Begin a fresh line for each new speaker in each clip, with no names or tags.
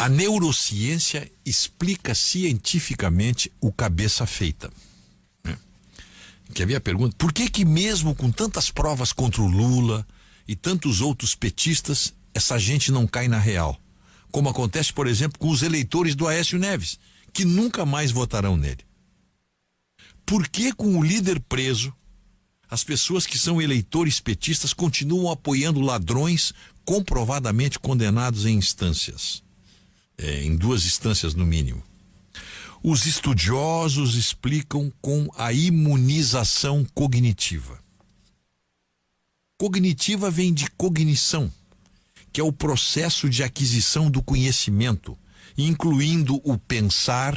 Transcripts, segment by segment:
A neurociência explica cientificamente o cabeça feita. Quer ver a pergunta? Por que mesmo com tantas provas contra o Lula e tantos outros petistas, essa gente não cai na real? Como acontece, por exemplo, com os eleitores do Aécio Neves, que nunca mais votarão nele. Por que com o líder preso, as pessoas que são eleitores petistas continuam apoiando ladrões comprovadamente condenados em instâncias? Em 2 instâncias no mínimo. Os estudiosos explicam com a imunização cognitiva. Cognitiva vem de cognição, que é o processo de aquisição do conhecimento, incluindo o pensar,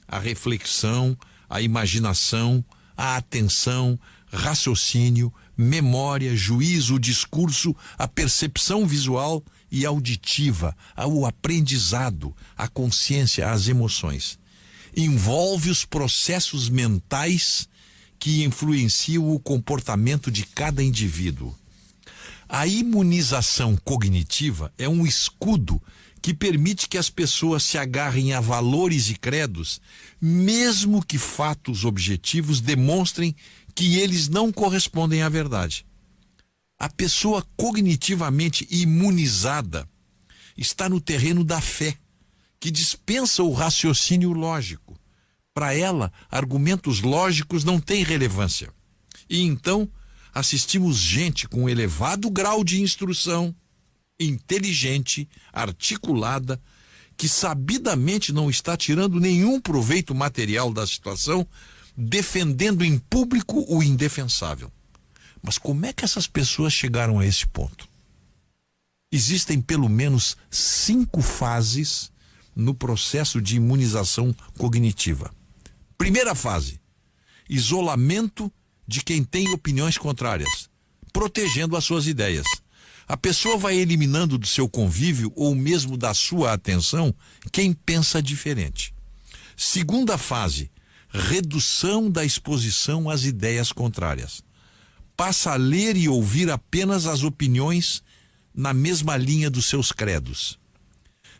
a reflexão, a imaginação, a atenção, raciocínio, memória, juízo, discurso, a percepção visual e auditiva, o aprendizado, a consciência, as emoções. Envolve os processos mentais que influenciam o comportamento de cada indivíduo. A imunização cognitiva é um escudo que permite que as pessoas se agarrem a valores e credos, mesmo que fatos objetivos demonstrem que eles não correspondem à verdade. A pessoa cognitivamente imunizada está no terreno da fé, que dispensa o raciocínio lógico. Para ela, argumentos lógicos não têm relevância. E então, assistimos gente com elevado grau de instrução, inteligente, articulada, que sabidamente não está tirando nenhum proveito material da situação, defendendo em público o indefensável. Mas como é que essas pessoas chegaram a esse ponto? Existem pelo menos 5 fases no processo de imunização cognitiva. Primeira fase: isolamento de quem tem opiniões contrárias, protegendo as suas ideias. A pessoa vai eliminando do seu convívio ou mesmo da sua atenção quem pensa diferente. Segunda fase: redução da exposição às ideias contrárias. Passa a ler e ouvir apenas as opiniões na mesma linha dos seus credos.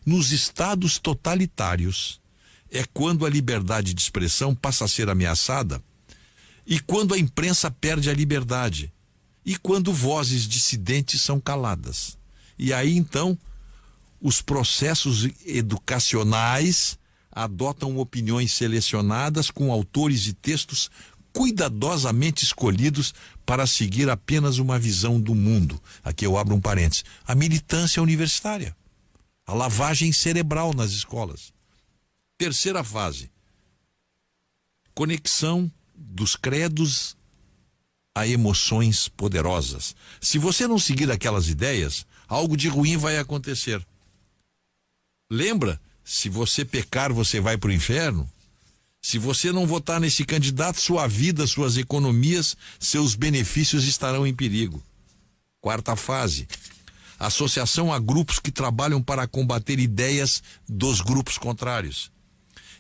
Nos estados totalitários, é quando a liberdade de expressão passa a ser ameaçada e quando a imprensa perde a liberdade e quando vozes dissidentes são caladas. E aí, então, os processos educacionais adotam opiniões selecionadas com autores e textos cuidadosamente escolhidos para seguir apenas uma visão do mundo. Aqui eu abro um parênteses. A militância universitária. A lavagem cerebral nas escolas. Terceira fase: conexão dos credos a emoções poderosas. Se você não seguir aquelas ideias, algo de ruim vai acontecer. Lembra? Se você pecar, você vai para o inferno. Se você não votar nesse candidato, sua vida, suas economias, seus benefícios estarão em perigo. Quarta fase: associação a grupos que trabalham para combater ideias dos grupos contrários.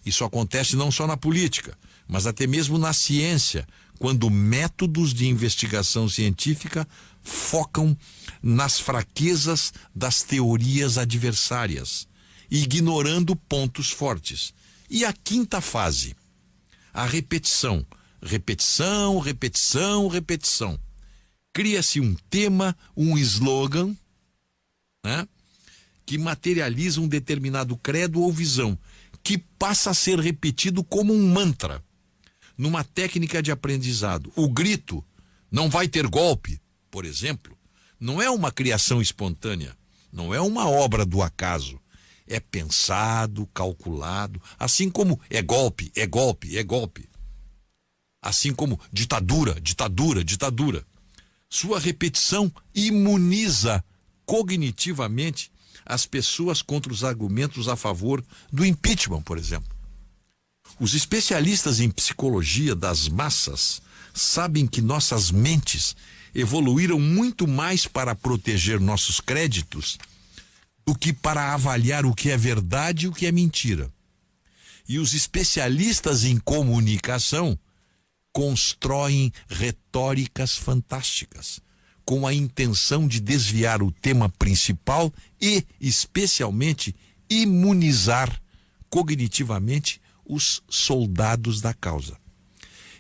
Isso acontece não só na política, mas até mesmo na ciência, quando métodos de investigação científica focam nas fraquezas das teorias adversárias, ignorando pontos fortes. E a quinta fase: a repetição. Repetição, repetição, repetição. Cria-se um tema, um slogan, né, que materializa um determinado credo ou visão, que passa a ser repetido como um mantra, numa técnica de aprendizado. O grito "não vai ter golpe", por exemplo, não é uma criação espontânea, não é uma obra do acaso. É pensado, calculado, assim como é golpe, é golpe, é golpe. Assim como ditadura, ditadura, ditadura. Sua repetição imuniza cognitivamente as pessoas contra os argumentos a favor do impeachment, por exemplo. Os especialistas em psicologia das massas sabem que nossas mentes evoluíram muito mais para proteger nossos créditos do que para avaliar o que é verdade e o que é mentira. E os especialistas em comunicação constroem retóricas fantásticas, com a intenção de desviar o tema principal e, especialmente, imunizar cognitivamente os soldados da causa.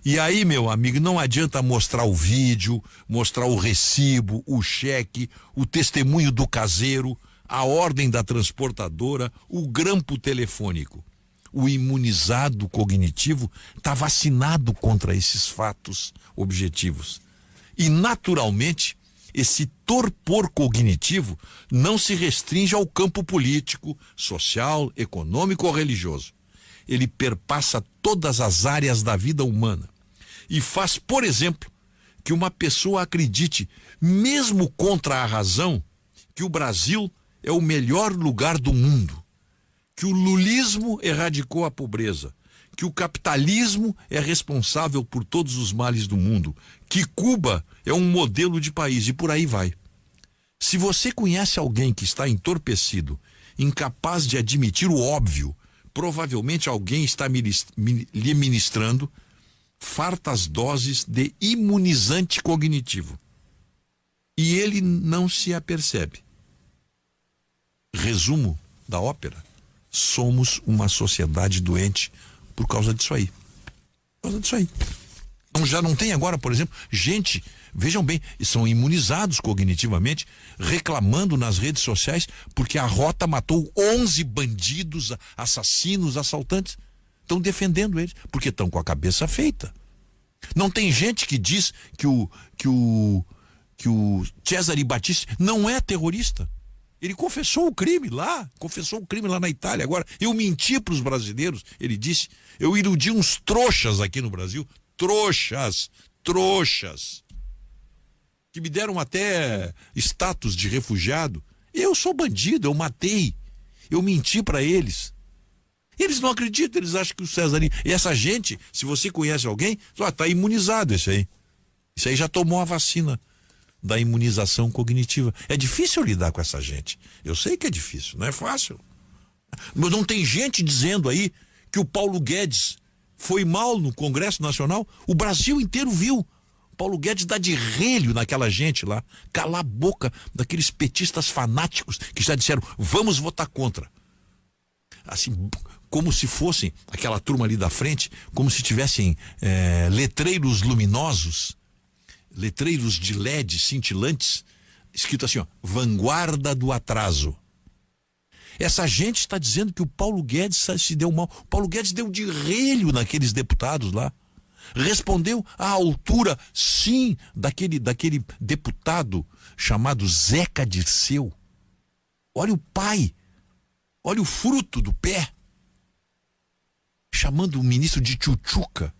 E aí, meu amigo, não adianta mostrar o vídeo, mostrar o recibo, o cheque, o testemunho do caseiro, a ordem da transportadora, o grampo telefônico. O imunizado cognitivo está vacinado contra esses fatos objetivos. E, naturalmente, esse torpor cognitivo não se restringe ao campo político, social, econômico ou religioso. Ele perpassa todas as áreas da vida humana e faz, por exemplo, que uma pessoa acredite, mesmo contra a razão, que o Brasil é o melhor lugar do mundo, que o lulismo erradicou a pobreza, que o capitalismo é responsável por todos os males do mundo, que Cuba é um modelo de país e por aí vai. Se você conhece alguém que está entorpecido, incapaz de admitir o óbvio, provavelmente alguém está lhe ministrando fartas doses de imunizante cognitivo. E ele não se apercebe. Resumo da ópera: somos uma sociedade doente por causa disso aí. Por causa disso aí. Então já não tem agora, por exemplo, gente, vejam bem, são imunizados cognitivamente, reclamando nas redes sociais porque a Rota matou 11 bandidos, assassinos, assaltantes. Estão defendendo eles, porque estão com a cabeça feita. Não tem gente que diz que o Cesare Battisti não é terrorista. Ele confessou o crime lá na Itália. Agora, eu menti para os brasileiros, ele disse, eu iludi uns trouxas aqui no Brasil, trouxas, que me deram até status de refugiado. Eu sou bandido, eu matei, eu menti para eles. Eles não acreditam, eles acham que o César... E essa gente, se você conhece alguém, está imunizado esse aí. Isso aí já tomou a vacina da imunização cognitiva. É difícil lidar com essa gente. Eu sei que é difícil, não é fácil. Mas não tem gente dizendo aí que o Paulo Guedes foi mal no Congresso Nacional. O Brasil inteiro viu. Paulo Guedes dá de relho naquela gente lá. Calar a boca daqueles petistas fanáticos que já disseram, vamos votar contra. Assim, como se fossem aquela turma ali da frente, como se tivessem letreiros luminosos, letreiros de LED cintilantes, escrito assim, ó, vanguarda do atraso. Essa gente está dizendo que o Paulo Guedes se deu mal. O Paulo Guedes deu de relho naqueles deputados lá. Respondeu à altura, sim, daquele deputado chamado Zeca Dirceu. Olha o pai, olha o fruto do pé, chamando o ministro de tchutchuca.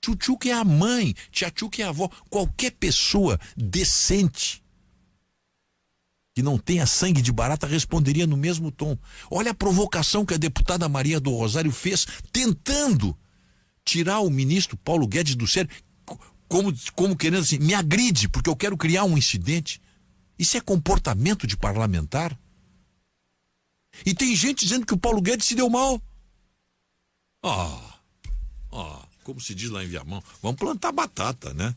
Tchutchuca é a mãe, tchutchuca é a avó. Qualquer pessoa decente que não tenha sangue de barata responderia no mesmo tom. Olha a provocação que a deputada Maria do Rosário fez, tentando tirar o ministro Paulo Guedes do sério, como querendo assim, me agride, porque eu quero criar um incidente. Isso é comportamento de parlamentar? E tem gente dizendo que o Paulo Guedes se deu mal. Como se diz lá em Viamão, vamos plantar batata, né?